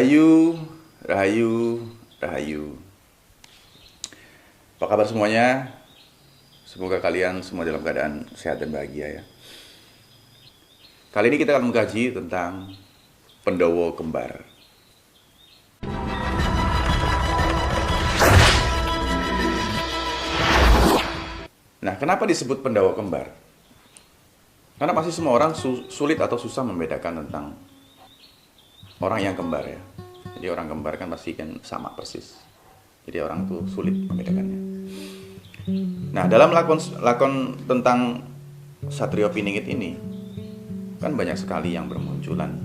Rahayu, Rahayu, Rahayu. Apa kabar semuanya? Semoga kalian semua dalam keadaan sehat dan bahagia ya. Kali ini kita akan mengkaji tentang Pandhawa kembar. Nah, kenapa disebut Pandhawa kembar? Karena pasti semua orang sulit atau susah membedakan tentang orang yang kembar ya. Jadi orang kembar kan pasti kan sama persis. Jadi orang tuh sulit membedakannya. Nah, dalam lakon tentang Satrio Piningit ini kan banyak sekali yang bermunculan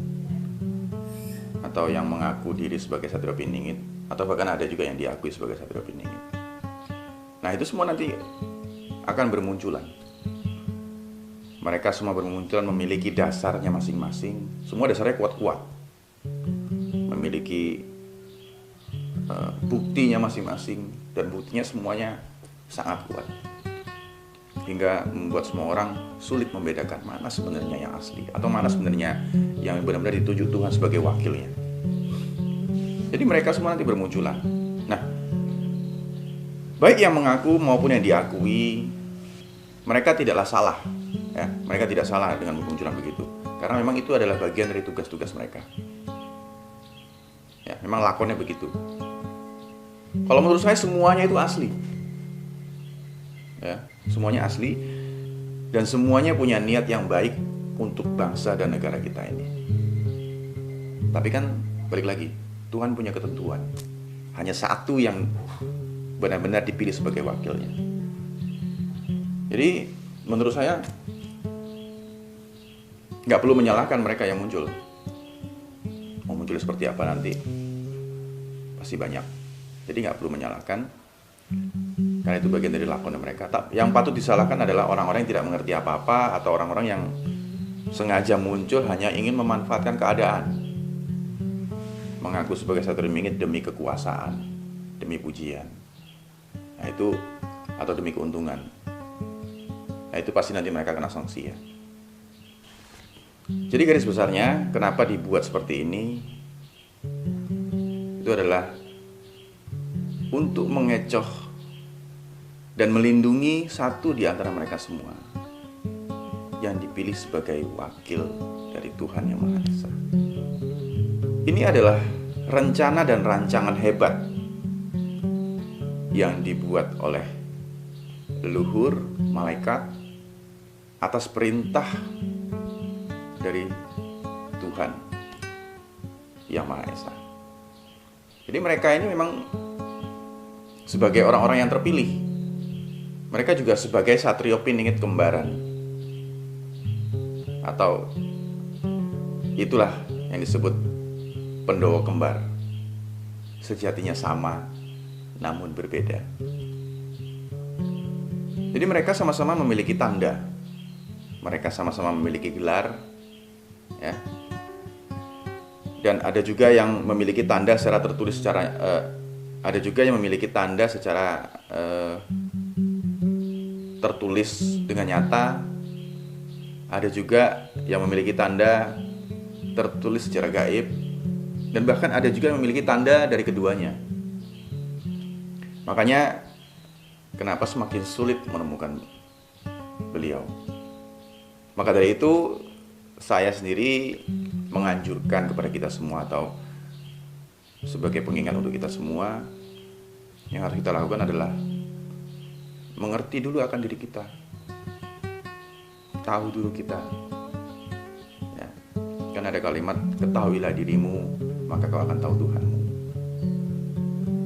atau yang mengaku diri sebagai Satrio Piningit, atau bahkan ada juga yang diakui sebagai Satrio Piningit. Nah, itu semua nanti akan bermunculan. Mereka semua bermunculan memiliki dasarnya masing-masing. Semua dasarnya kuat-kuat, memiliki buktinya masing-masing, dan buktinya semuanya sangat kuat, hingga membuat semua orang sulit membedakan mana sebenarnya yang asli atau mana sebenarnya yang benar-benar dituju Tuhan sebagai wakilnya. Jadi mereka semua nanti bermunculan. Nah, baik yang mengaku maupun yang diakui, mereka tidaklah salah ya. Mereka tidak salah dengan bermunculan begitu, karena memang itu adalah bagian dari tugas-tugas mereka ya. Memang lakonnya begitu. Kalau menurut saya semuanya itu asli ya, semuanya asli, dan semuanya punya niat yang baik untuk bangsa dan negara kita ini. Tapi kan balik lagi, Tuhan punya ketentuan. Hanya satu yang benar-benar dipilih sebagai wakilnya. Jadi menurut saya nggak perlu menyalahkan mereka yang muncul. Mau muncul seperti apa nanti pasti banyak. Jadi nggak perlu menyalahkan, karena itu bagian dari lakon mereka. Yang patut disalahkan adalah orang-orang yang tidak mengerti apa-apa, atau orang-orang yang sengaja muncul hanya ingin memanfaatkan keadaan, mengaku sebagai Satrio Piningit demi kekuasaan, demi pujian. Nah itu, atau demi keuntungan. Nah itu pasti nanti mereka kena sanksi ya. Jadi garis besarnya kenapa dibuat seperti ini, itu adalah untuk mengecoh dan melindungi satu di antara mereka semua yang dipilih sebagai wakil dari Tuhan Yang Maha Esa. Ini adalah rencana dan rancangan hebat yang dibuat oleh leluhur malaikat atas perintah dari Tuhan Yang Maha Esa. Jadi mereka ini memang sebagai orang-orang yang terpilih. Mereka juga sebagai Satrio Piningit kembaran, atau itulah yang disebut Pandhawa kembar. Sejatinya sama, namun berbeda. Jadi mereka sama-sama memiliki tanda. Mereka sama-sama memiliki gelar ya. Dan ada juga yang memiliki tanda secara tertulis ada juga yang memiliki tanda secara tertulis dengan nyata. Ada juga yang memiliki tanda tertulis secara gaib, dan bahkan ada juga yang memiliki tanda dari keduanya. Makanya kenapa semakin sulit menemukan beliau. Maka dari itu saya sendiri menganjurkan kepada kita semua, atau sebagai pengingat untuk kita semua, yang harus kita lakukan adalah mengerti dulu akan diri kita, tahu dulu kita ya. Kan ada kalimat, ketahuilah dirimu maka kau akan tahu Tuhanmu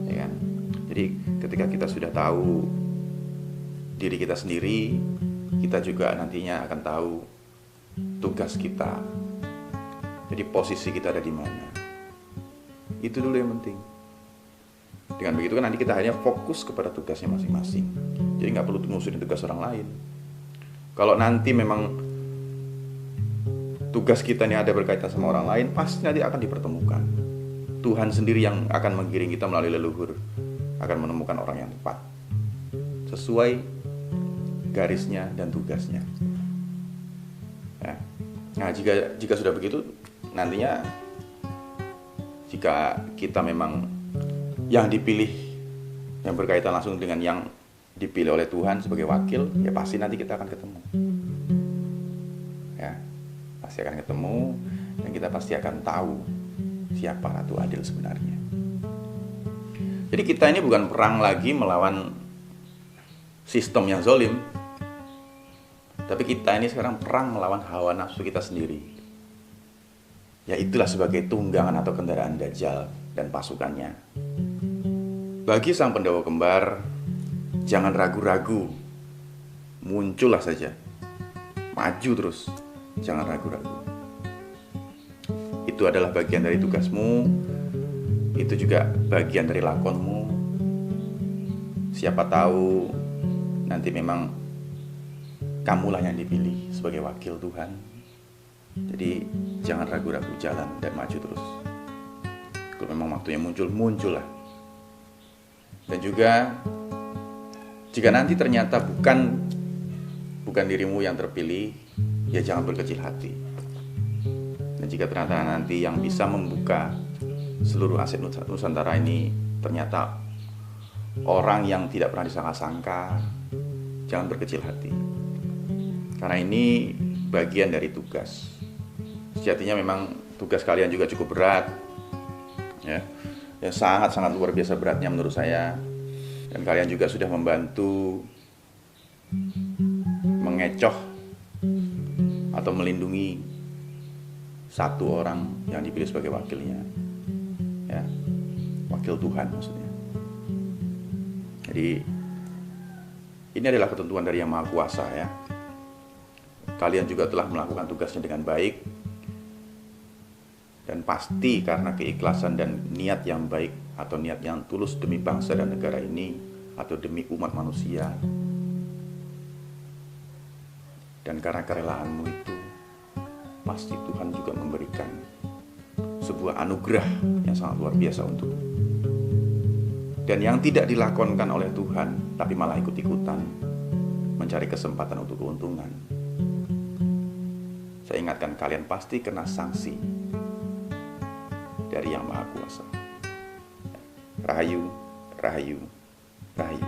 ya kan. Jadi ketika kita sudah tahu diri kita sendiri, kita juga nantinya akan tahu tugas kita. Jadi posisi kita ada di mana. Itu dulu yang penting. Dengan begitu kan nanti kita hanya fokus kepada tugasnya masing-masing. Jadi nggak perlu ngurusin tugas orang lain. Kalau nanti memang tugas kita ini ada berkaitan sama orang lain, pasti nanti akan dipertemukan. Tuhan sendiri yang akan menggiring kita melalui leluhur, akan menemukan orang yang tepat sesuai garisnya dan tugasnya ya. Nah jika sudah begitu, nantinya Jika kita memang yang dipilih, yang berkaitan langsung dengan yang dipilih oleh Tuhan sebagai wakil, ya pasti nanti kita akan ketemu. Ya, pasti akan ketemu, dan kita pasti akan tahu siapa Ratu Adil sebenarnya. Jadi kita ini bukan perang lagi melawan sistem yang zolim, tapi kita ini sekarang perang melawan hawa nafsu kita sendiri. Ya itulah sebagai tunggangan atau kendaraan Dajjal dan pasukannya. Bagi sang pendawa kembar, jangan ragu-ragu, muncullah saja, maju terus, jangan ragu-ragu. Itu adalah bagian dari tugasmu, itu juga bagian dari lakonmu. Siapa tahu nanti memang kamulah yang dipilih sebagai wakil Tuhan. Jadi jangan ragu-ragu, jalan dan maju terus. Kalau memang waktunya muncul, muncullah. Dan juga jika nanti ternyata bukan dirimu yang terpilih, ya jangan berkecil hati. Dan jika ternyata nanti yang bisa membuka seluruh aset Nusantara ini ternyata orang yang tidak pernah disangka-sangka, jangan berkecil hati. Karena ini bagian dari tugas. Sejatinya memang tugas kalian juga cukup berat, ya sangat-sangat luar biasa beratnya menurut saya. Dan kalian juga sudah membantu mengecoh atau melindungi satu orang yang dipilih sebagai wakilnya, ya wakil Tuhan maksudnya. Jadi ini adalah ketentuan dari Yang Maha Kuasa, ya. Kalian juga telah melakukan tugasnya dengan baik. Dan pasti karena keikhlasan dan niat yang baik atau niat yang tulus demi bangsa dan negara ini atau demi umat manusia. Dan karena kerelaanmu itu, pasti Tuhan juga memberikan sebuah anugerah yang sangat luar biasa untukmu. Dan yang tidak dilakonkan oleh Tuhan, tapi malah ikut-ikutan mencari kesempatan untuk keuntungan. Saya ingatkan kalian pasti kena sanksi dari Yang Maha Kuasa. Rahayu, rahayu, rahayu.